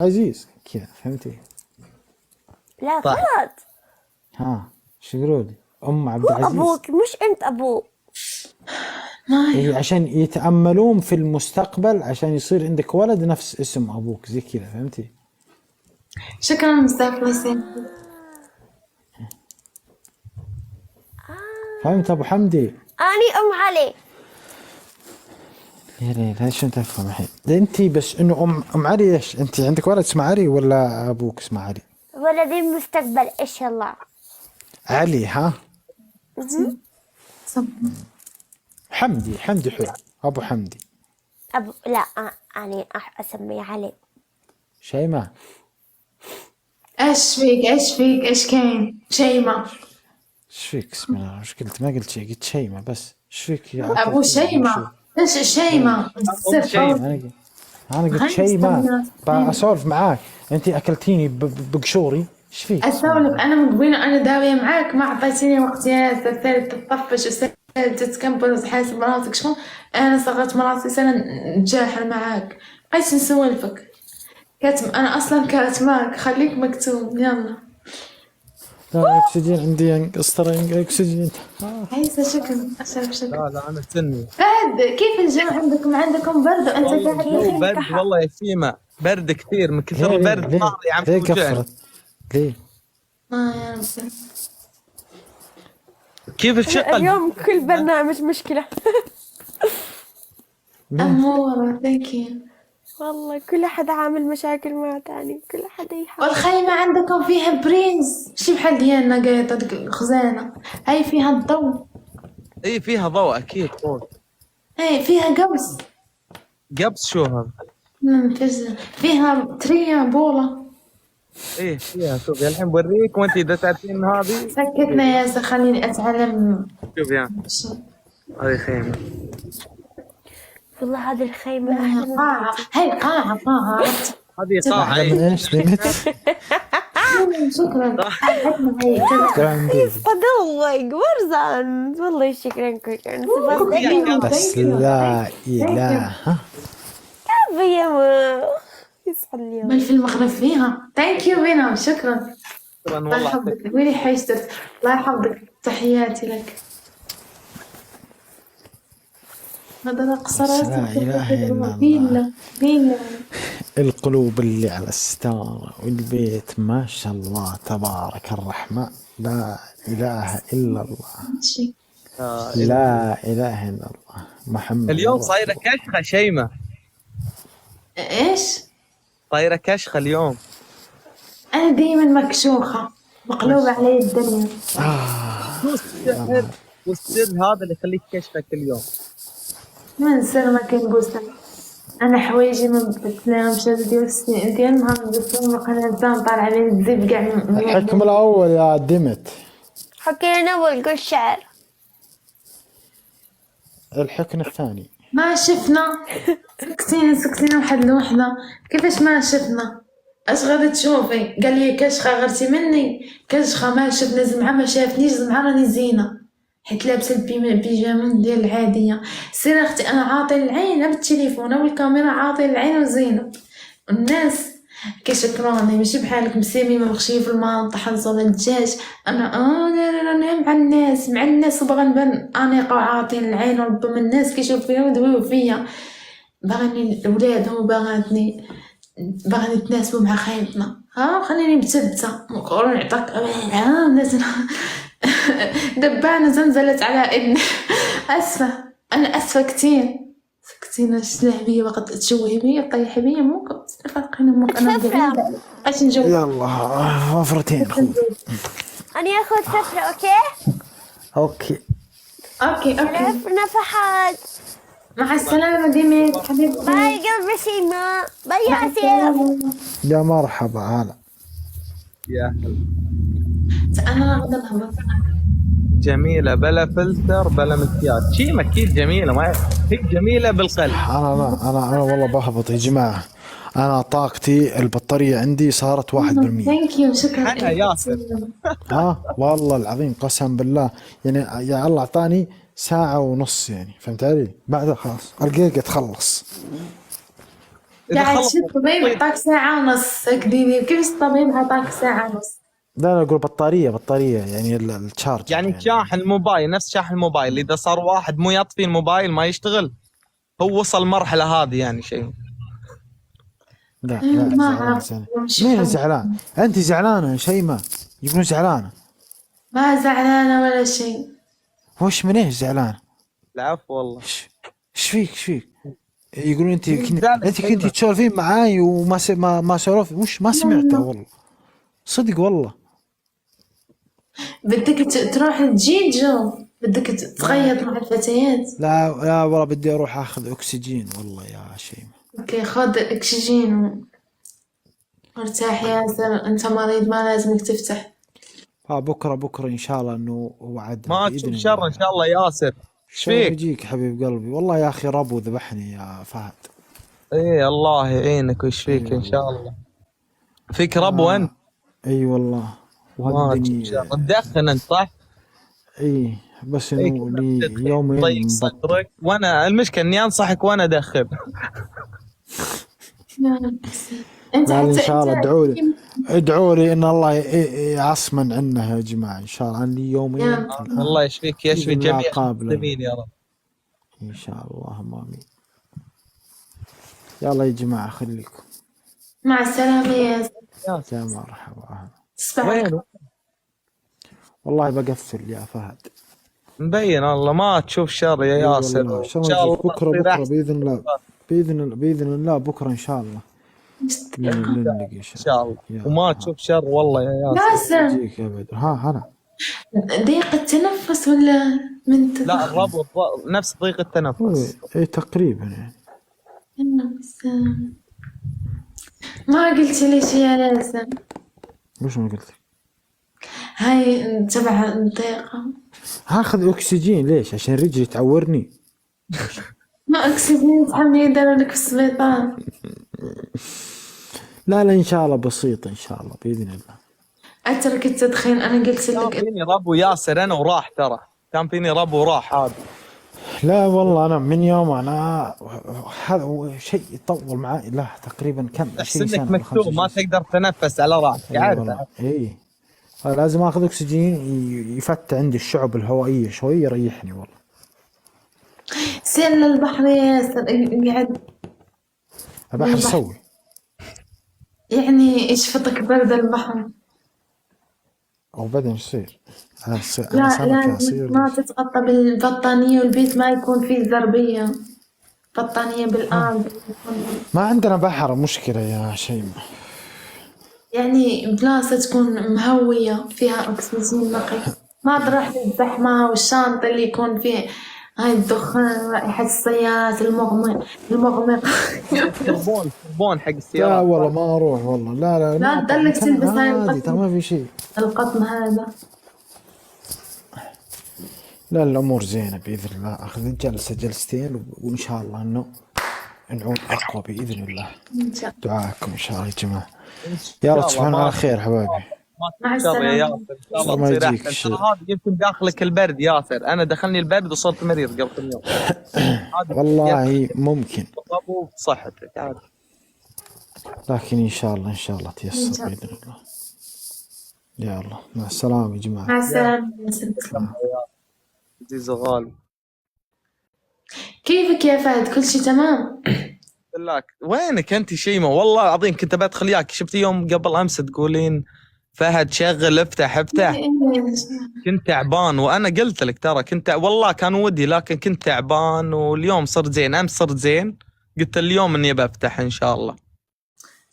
عزيز كذا، فهمتي؟ لا صح. غلط. ها شو يقولوا لي؟ ام عبد هو العزيز. ابوك مش انت ابوه. إيه، عشان يتأملون في المستقبل عشان يصير عندك ولد نفس اسم ابوك زي كذا، فهمتي؟ شكرا مستر فلسطين. فهمت ابو حمدي؟ اني ام علي. يا ليل ليش انت تفهم الحين؟ انت بس انه ام علي. ايش انت عندك ولد اسمه علي ولا ابوك اسمه علي؟ ولدي المستقبل ان شاء الله. علي ها؟ صب. حمدي حلو. ابو حمدي. ابو لا اني اسميه علي. شيماء ايش فيك ايش كاين شيماء؟ ايش فيك؟ بسم الله، ايش قلت؟ ما قلت شيء، قلت شيماء بس. ايش فيك يا ابو شيماء. ايش شيماء؟ انا قلت شيماء بسولف معاك، انت اكلتيني بقشوري. ايش فيك؟ اسولف انا من قبل انا داويه معاك، ما اعطيتيني وقت يا ثالث تطفش وثالث تتكبر وتحاسب مراتك. شلون انا صغرت مراتي سنه نتجاهل معاك؟ ايش نسولفك؟ كاتم انا اصلا كاتماك، خليك مكتوم. يلا لا اكسجين عندي ينقص، ترى اكسجين. عيسى شكرا شكرا. لا انا سني بعد كيف الجو عندكم برد وانت قاعد الجو برد والله يا شيماء، برد كثير من كثر البرد صار يا عم ليه توجعني. قفلت؟ ليه؟ يا ربي. كيف الشغل؟ اليوم كل برنامج مشكلة. أمورة ثانك يو. والله كل أحد عامل مشاكل مع تاني، كل أحد يحاول. والخيمة عندكم فيها برينز شي بحال ديالنا قايطة ديك الخزانة، هاي فيها الضوء. اي فيها ضوء اكيد فوق. هاي فيها قبس. قبس شو هذا؟ فيها تريا بولة. ايه فيها، شوفي الحين بوريك وانت اذا تعرفين هذه. سكتنا يا سا خليني اتعلم. شوفي يعني هذه خيمة. والله هذه الخيمة أحلى من قاعة، هاي قاعة هذه قاعة. من ايش بنت؟ شكرا. يسعد الله ورزان. والله شكرا بس لا اله. يا ما يسعد اليوم. بل في المغرب فيها. ثانك يو بينا شكرا. شكرا الله والله. يحفظك ويلي حيشتك. الله يحفظك تحياتي لك. هذا قصرات لا اله الا الله. فيلا القلوب اللي على الستار والبيت ما شاء الله تبارك الرحمن. لا اله الا الله. شي. لا اله الا الله محمد. اليوم صايرة كشخة شيماء. ايش؟ صايرة كشخة اليوم. انا دايما مكشوخة مقلوبة علي الدنيا. شو السحر والسر هذا اللي يخليك كشخة كل يوم؟ من سر ما كان بوسم. انا حوايجي ما بتنامش ديال السنين ديال النهار بس ما كان طالع علي الذيب كاع. الحكم الاول يا دمت. حكي لنا والقول شعر. الحكم الثاني ما شفنا. سكتينا واحد الوحدة. كيفاش ما شفنا؟ اش غادي تشوفي؟ قال لي كشخة غرتي مني. كشخة ما شفنا زعما ما شافنيش زعما راني زينة حيت لابسه البيجامه ديال العاديه. سير اختي انا عاطي العين بالتليفون والكاميرا عاطي العين وزينه. الناس كيشكروني ماشي بحالك مسيمي ما بغشي في المنطقه حنصل الدجاج. انا انا مع الناس وبغا نبان انيقه وعاطي العين وربما الناس كيشوفوا فيا ويدويو فيا. باغيني الاولاد وباغاتني باغي نتناسبوا مع خايبنا. خليني متبته وقولوا نعطيك الناس. دبانة زنزلت على ابني. اسفة انا اسفة كتير. سكتينا شلعبية وقت تشوهي بيا طيحي بيا موك فرقين امك. انا بعيدة اش نجاوب؟ يلا وفرتين خذ. أنا أخذ سفرة. اوكي اوكي نفحات. مع السلامة ديميت حبيبتي. باي قلبي شيماء. باي يا عسير. يا مرحبا هلا. يا هلا. انا غدا نهبط. جميلة بلا فلتر بلا مكياج. شيماء اكيد جميلة، ما هي جميلة بالقلب. انا والله بهبط يا جماعه. انا طاقتي البطاريه عندي صارت 1%. ثانك يو شكرا. انا ياسر. والله العظيم قسم بالله يعني يا الله اعطاني ساعه ونص يعني، فهمت علي؟ بعدها خلاص القيقه تخلص. اذا قاعد خلص شو الطبيب عطاك ساعة ونص كذي، كيف الطبيب عطاك ساعة ونص؟ لا اقول بطارية يعني الشارجر يعني شاحن الموبايل نفس شاحن الموبايل، اذا صار واحد مو يطفي الموبايل ما يشتغل. هو وصل المرحله هذه يعني شيء. لا ما زعلان أعرف زعلان. وش مين يفهم. زعلان؟ انت زعلانة شيماء، يقولون زعلانة. ما زعلانة ولا شيء. وش من ايش زعلانة؟ العفو والله. ايش فيك؟ يقولون انت زعلان انت كنتي شيماء. تسولفين معاي وما ما سولف، وش ما سمعته والله صدق والله. بدك تروح تجي جو، بدك تخيط مع الفتيات. لا والله بدي اروح اخذ اكسجين والله يا شيماء. اوكي خذ اكسجين وارتاح يا ياسر، انت مريض ما لازمك تفتح. بكره ان شاء الله انه وعدنا ما باذن تشوف الله. شر ان شاء الله ياسر. ايش شلون فيك؟ يجيك حبيب قلبي؟ والله يا اخي ربو ذبحني يا فهد. ايه الله يعينك. وش فيك ان شاء الله؟ فيك ربو انت. اي والله. ما تشوف شر. تدخن انت صح؟ اي بس إيه انه كذا لي تدخن، يومين ضيق مبطل. صدرك، وانا المشكله اني انصحك وانا ادخن. انت لا ان حتى شاء الله انت ادعوا لي ان الله يعصمن عنها يا جماعه ان شاء الله. عندي يومين يا الآن. الله يشفيك يشفي بإذن الله جميع قابلة. المسلمين يا رب. ان شاء الله امين. يلا يا جماعه خليكم. مع السلامة يا ياسر. يا مرحبا أهلا. تصبح على وين والله بقفل يا فهد. مبين والله ما تشوف شر يا ياسر. والله. ان شاء شاء الله الله بكره تصير أحسن. باذن الله. باذن الله بكره ان شاء الله نلقي ان شاء الله يا وما تشوف شر والله يا ياسر. ياسر يجيك يا بدر. هلا ضيق التنفس ولا من لا الربط نفس ضيق التنفس. اي تقريبا يعني. ما قلت لي شي يا ياسر. وش ما قلت لك؟ هاي تبع الضيقة. هاخذ اكسجين ليش؟ عشان رجلي تعورني. ما اكسجين تحمي يداروا لك في السبيطار. لا ان شاء الله بسيط ان شاء الله باذن الله. اترك التدخين، انا قلت كان لك. فيني ربو ياسر انا وراح، ترى كان فيني ربو وراح هذا. لا والله انا من يوم انا هذا هو شيء يطول معي له تقريبا كم 20 احس سنه انك ولا مكتوم 25 ما سنة. تقدر تتنفس على راحتك. اي عارف والله اي. لازم اخذ اكسجين يفتح عندي الشعب الهوائيه شوي يريحني والله. سير للبحر يا ياسر، قاعد ابى اسوي يعني يشفطك برد البحر. او بعدين ايش يصير؟ انا لا سمكه لازم اصير. ما تتغطى بالبطانية، والبيت ما يكون فيه زربية، بطانية بالآن. ما عندنا بحر مشكله يا شيماء. يعني بلاصة تكون مهوية فيها أكسجين نقي، ما تروح للزحمة والشانطة اللي يكون فيه هاي الدخان ورائحة السيارات المغمق. كربون حق لا السيارات. والله ما اروح والله. لا لا تضلك تلبس هاي عادي ترى ما في شيء. القطن هذا. لا الامور زينه باذن الله. اخذ جلستين وان شاء الله انه نعود اقوى باذن الله. إن شاء الله. دعاءكم ان شاء الله يا جماعه. إن يا شاء رب الله تصبحون ما- على خير حبايبي. مع ما تشر يا السلامة. ياسر ان شاء الله ما تصير يجيك احسن. شيء. ترى هذا يمكن داخلك البرد ياسر، انا دخلني البرد وصرت مريض قبل كم يوم. هذا والله ممكن، ربو بصحتك عادي. لكن ان شاء الله تيسر إن شاء باذن الله. يا الله مع السلامه يا جماعه. مع السلامة. عزيز وغالي. كيفك يا فهد؟ كل شي تمام؟ لك وينك انت شيماء؟ والله العظيم كنت بدخل اياك، شفت يوم قبل امس تقولين فهد شغل افتح. كنت تعبان وانا قلت لك ترى والله كان ودي، لكن كنت تعبان واليوم صرت زين. امس صرت زين، قلت اليوم اني بفتح ان شاء الله.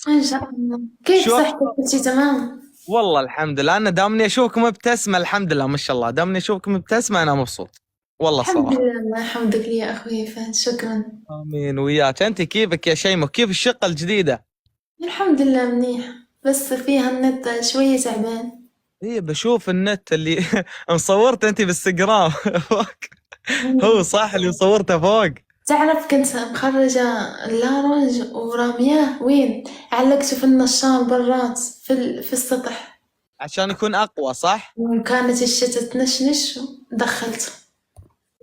إن شاء الله. كيف شو- صحتك؟ كل شي تمام؟ والله الحمد لله. انا دامني اشوفك مبتسمه الحمد لله ما شاء الله. دامني اشوفك مبتسمه انا مبسوط والله الحمد صراحه. لله. الله يحمدك لي يا أخوي فهد، شكرا. امين وياك. انت كيفك يا شيماء؟ كيف الشقه الجديده؟ الحمد لله منيح، بس فيها النت شوية تعبان. ايه بشوف النت اللي مصورت انت بالانستغرام فوق. هو صح اللي صورته فوق. تعرف كنت مخرجة اللارج ورامياه وين؟ علقته في النشار برات في السطح، عشان يكون اقوى صح؟ وكانت الشتا تنشنش ودخلته.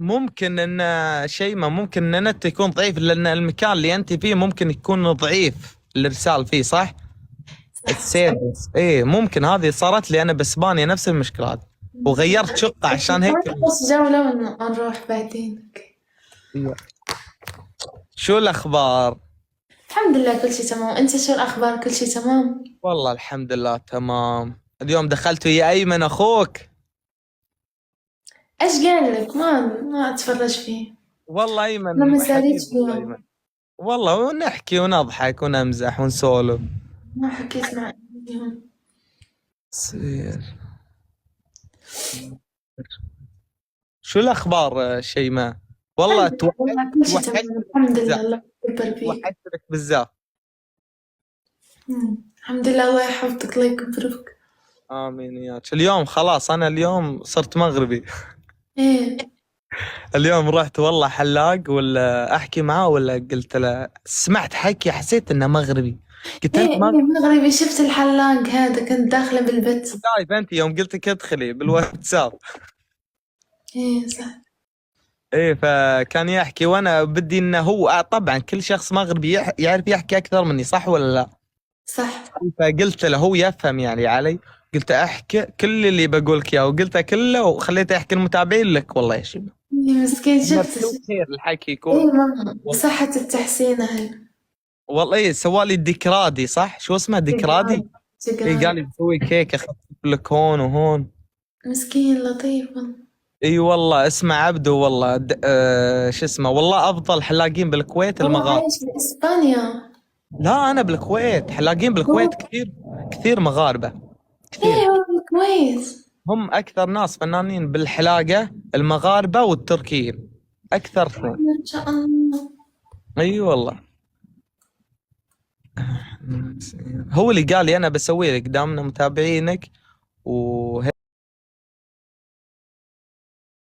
ممكن ان شيماء ممكن ان النت يكون ضعيف، لان المكان اللي انت فيه ممكن يكون ضعيف الارسال فيه، صح؟ السيرفس. ايه ممكن هذه صارت لي انا باسبانيا نفس المشكلات، وغيرت شقة عشان هيك. بس جولة ونروح بعدين. شو الاخبار؟ الحمد لله كل شيء تمام. انت شو الاخبار؟ كل شيء تمام؟ والله الحمد لله تمام. اليوم دخلت ويا ايمن اخوك. ايش قال لك؟ ما اتفرج فيه. والله ايمن انا ما ساليت حبيبي فيه. أيمن. والله ونحكي ونضحك ونمزح ونسولف. ما حكيت مع اليوم. سير. شو الاخبار شيماء؟ والله والله كل شيء تمام الحمد لله. الله يكبر فيك. توحشتك بزاف. الحمد لله. الله يحفظك. الله يكبر فيك. امين ياك. اليوم خلاص انا اليوم صرت مغربي. ايه اليوم رحت والله حلاق، ولا احكي معاه ولا قلت له سمعت حكي حسيت انه مغربي، قلت ايه له ايه ما مغربي. شفت الحلاق هذا كنت داخله بالبيت. شايف انت يوم قلت لك ادخلي بالواتساب. ايه صح. ايه فكان يحكي وانا بدي انه هو طبعا كل شخص مغربي يعرف يحكي اكثر مني، صح ولا لا؟ صح. فقلت له هو يفهم يعني علي، قلت احكي كل اللي بقولك اياه، وقلته كله وخليته يحكي المتابعين لك. والله يا شيماء إيه مسكين. شفت خير الحكي ايه يكون. صحة التحسين هاي. والله ايه سوالي الديكرادي، صح؟ شو اسمه ديكرادي؟ ايه قال لي بسوي كيكه اخفف لك هون وهون. مسكين لطيف والله. اي والله اسمه عبده والله شو اسمه، والله افضل حلاقين بالكويت هو المغاربه. عايش في اسبانيا. لا انا بالكويت، حلاقين بالكويت كثير كثير مغاربه كثير. ايه هو كويس. هم اكثر ناس فنانين بالحلاقه المغاربه والتركيين، اكثر اثنين. ما شاء الله. اي والله. هو اللي قال لي انا بسوي لك دامنا متابعينك وهيك.